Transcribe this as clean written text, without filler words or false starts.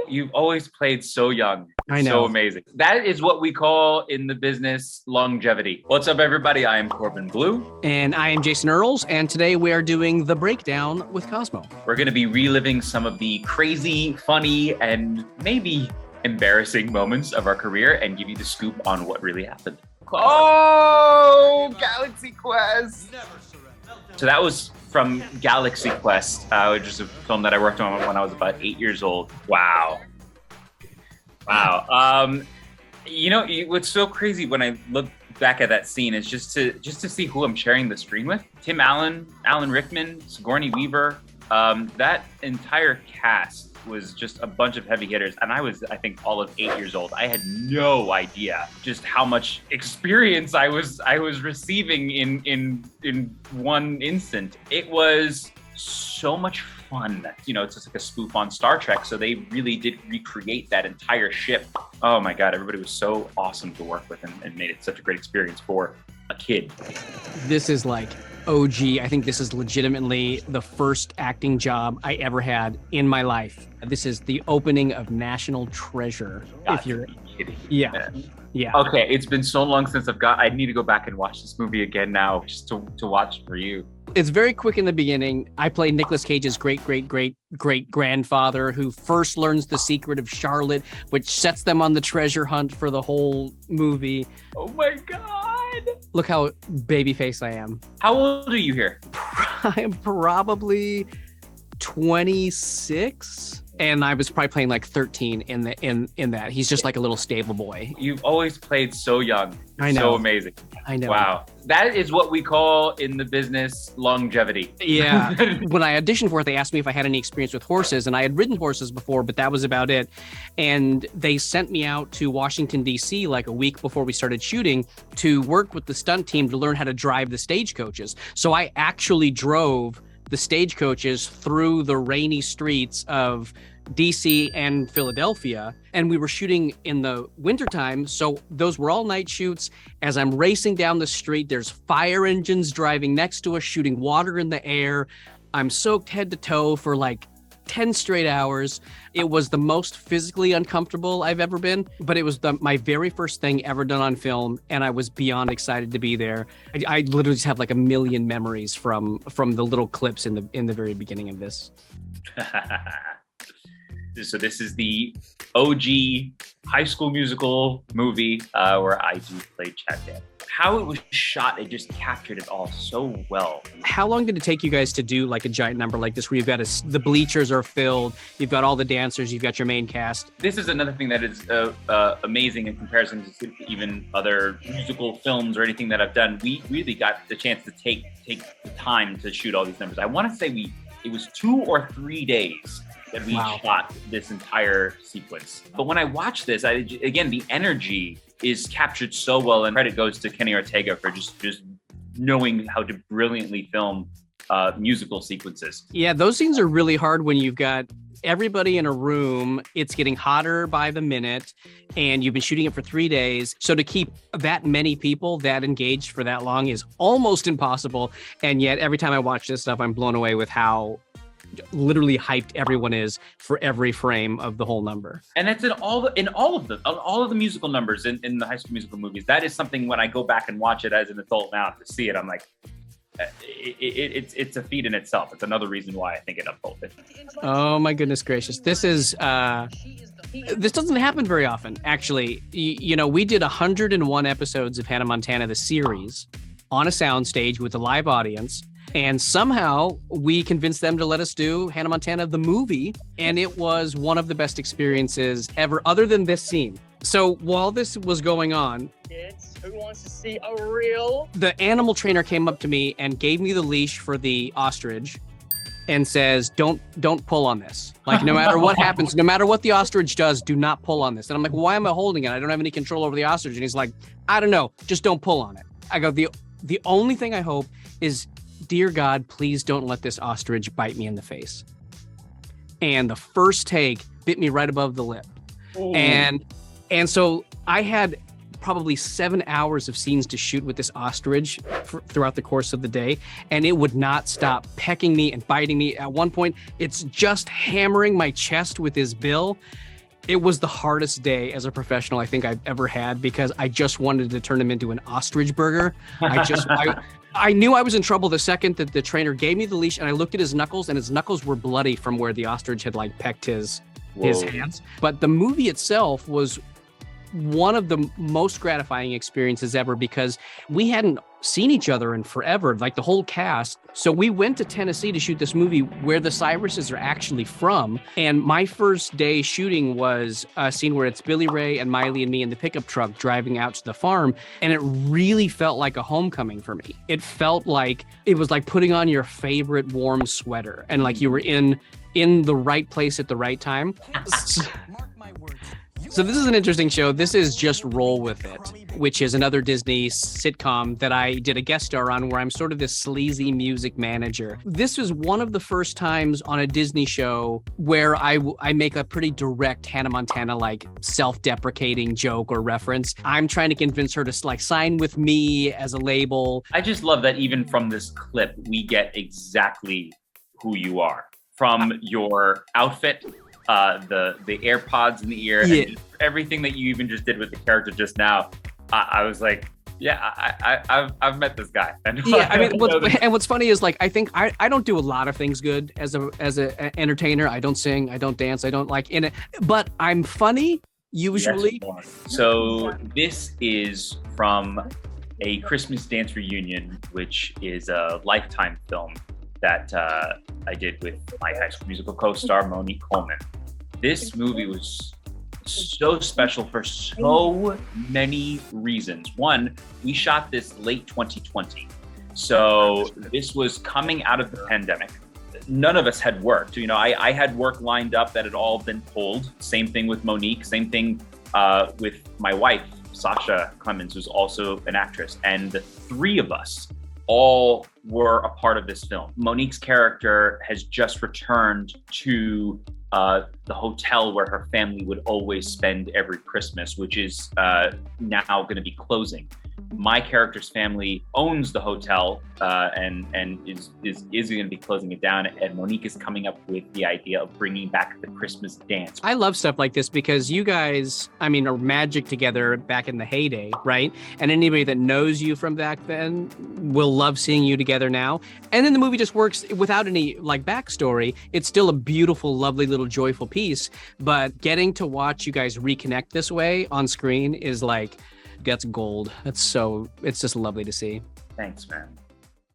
You've always played so young. I know. So amazing. That is what we call in the business longevity. What's up, everybody? I am Corbin Bleu. And I am Jason Earles, and today we are doing The Breakdown with Cosmo. We're going to be reliving some of the crazy, funny, and maybe embarrassing moments of our career and give you the scoop on what really happened. Oh, Galaxy Quest! So that was from Galaxy Quest, which is a film that I worked on when I was about 8 years old. Wow. What's so crazy when I look back at that scene is just to see who I'm sharing the screen with. Tim Allen, Alan Rickman, Sigourney Weaver. That entire cast was just a bunch of heavy hitters, and I was, I think, all of 8 years old. I had no idea just how much experience I was receiving in one instant. It was so much fun. It's just like a spoof on Star Trek, so they really did recreate that entire ship. Oh my God, everybody was so awesome to work with and made it such a great experience for a kid. This is like OG. I think this is legitimately the first acting job I ever had in my life. This is the opening of National Treasure. If you're kidding. Yeah. Okay, it's been so long since I need to go back and watch this movie again now, just to watch for you. It's very quick in the beginning. I play Nicolas Cage's great-great-great-great-grandfather who first learns the secret of Charlotte, which sets them on the treasure hunt for the whole movie. Oh my God. Look how baby-faced I am. How old are you here? I'm probably 26. And I was probably playing like 13 in that. He's just like a little stable boy. You've always played so young. I know. So amazing. I know. Wow. That is what we call in the business longevity. Yeah. When I auditioned for it, they asked me if I had any experience with horses, and I had ridden horses before, but that was about it. And they sent me out to Washington, D.C. like a week before we started shooting to work with the stunt team to learn how to drive the stagecoaches. So I actually drove the stagecoaches through the rainy streets of DC and Philadelphia. And we were shooting in the wintertime. So those were all night shoots. As I'm racing down the street, there's fire engines driving next to us, shooting water in the air. I'm soaked head to toe for like 10 straight hours. It was the most physically uncomfortable I've ever been, but it was my very first thing ever done on film, and I was beyond excited to be there. I literally just have like a million memories from the little clips in the very beginning of this. So this is the OG High School Musical movie where I do play Chad Dan. How it was shot, it just captured it all so well. How long did it take you guys to do like a giant number like this where you've got the bleachers are filled, you've got all the dancers, you've got your main cast? This is another thing that is amazing in comparison to even other musical films or anything that I've done. We really got the chance to take the time to shoot all these numbers. I want to say it was 2 or 3 days that we shot this entire sequence. But when I watch this, again, the energy is captured so well, and credit goes to Kenny Ortega for just knowing how to brilliantly film musical sequences. Yeah, those scenes are really hard when you've got everybody in a room. It's getting hotter by the minute, and you've been shooting it for 3 days. So to keep that many people that engaged for that long is almost impossible. And yet every time I watch this stuff, I'm blown away with how literally hyped everyone is for every frame of the whole number. And that's in all of the musical numbers in the High School Musical movies. That is something when I go back and watch it as an adult now to see it, I'm like, it's a feat in itself. It's another reason why I think it unfolded. Oh my goodness gracious. This doesn't happen very often, actually. We did 101 episodes of Hannah Montana, the series, on a soundstage with a live audience. And somehow we convinced them to let us do Hannah Montana, the movie. And it was one of the best experiences ever, other than this scene. So while this was going on, kids, who wants to see a real? The animal trainer came up to me and gave me the leash for the ostrich and says, don't pull on this. Like, no matter what happens, no matter what the ostrich does, do not pull on this. And I'm like, why am I holding it? I don't have any control over the ostrich. And he's like, I don't know, just don't pull on it. I go, the only thing I hope is, dear God, please don't let this ostrich bite me in the face. And the first take bit me right above the lip. Ooh. And so I had probably 7 hours of scenes to shoot with this ostrich throughout the course of the day, and it would not stop pecking me and biting me. At one point, it's just hammering my chest with his bill. It was the hardest day as a professional I think I've ever had because I just wanted to turn him into an ostrich burger. I knew I was in trouble the second that the trainer gave me the leash, and I looked at his knuckles, and his knuckles were bloody from where the ostrich had like pecked his hands. But the movie itself was one of the most gratifying experiences ever because we hadn't seen each other in forever, like the whole cast. So we went to Tennessee to shoot this movie where the Cyruses are actually from. And my first day shooting was a scene where it's Billy Ray and Miley and me in the pickup truck driving out to the farm. And it really felt like a homecoming for me. It felt like it was like putting on your favorite warm sweater and like you were in the right place at the right time. So this is an interesting show. This is Just Roll With It, which is another Disney sitcom that I did a guest star on where I'm sort of this sleazy music manager. This was one of the first times on a Disney show where I make a pretty direct Hannah Montana, like self-deprecating joke or reference. I'm trying to convince her to like sign with me as a label. I just love that even from this clip, we get exactly who you are. From your outfit, the AirPods in the ear, and just everything that you even just did with the character just now. I was like, yeah, I've met this guy. Yeah, I mean, what's funny is like I think I don't do a lot of things good as a entertainer. I don't sing, I don't dance, I don't like in it, but I'm funny usually. Yes, so this is from a Christmas Dance Reunion, which is a Lifetime film that I did with my High School Musical co-star Monique Coleman. This movie was so special for so many reasons. One, we shot this late 2020. So this was coming out of the pandemic. None of us had worked. You know, I had work lined up that had all been pulled. Same thing with Monique, same thing with my wife, Sasha Clemens, who's also an actress. And the three of us all were a part of this film. Monique's character has just returned to the hotel where her family would always spend every Christmas, which is now going to be closing. My character's family owns the hotel and is going to be closing it down. And Monique is coming up with the idea of bringing back the Christmas dance. I love stuff like this because you guys, I mean, are magic together back in the heyday, right? And anybody that knows you from back then will love seeing you together now. And then the movie just works without any like backstory. It's still a beautiful, lovely little joyful piece. But getting to watch you guys reconnect this way on screen is like, that's gold. It's just lovely to see. Thanks, man.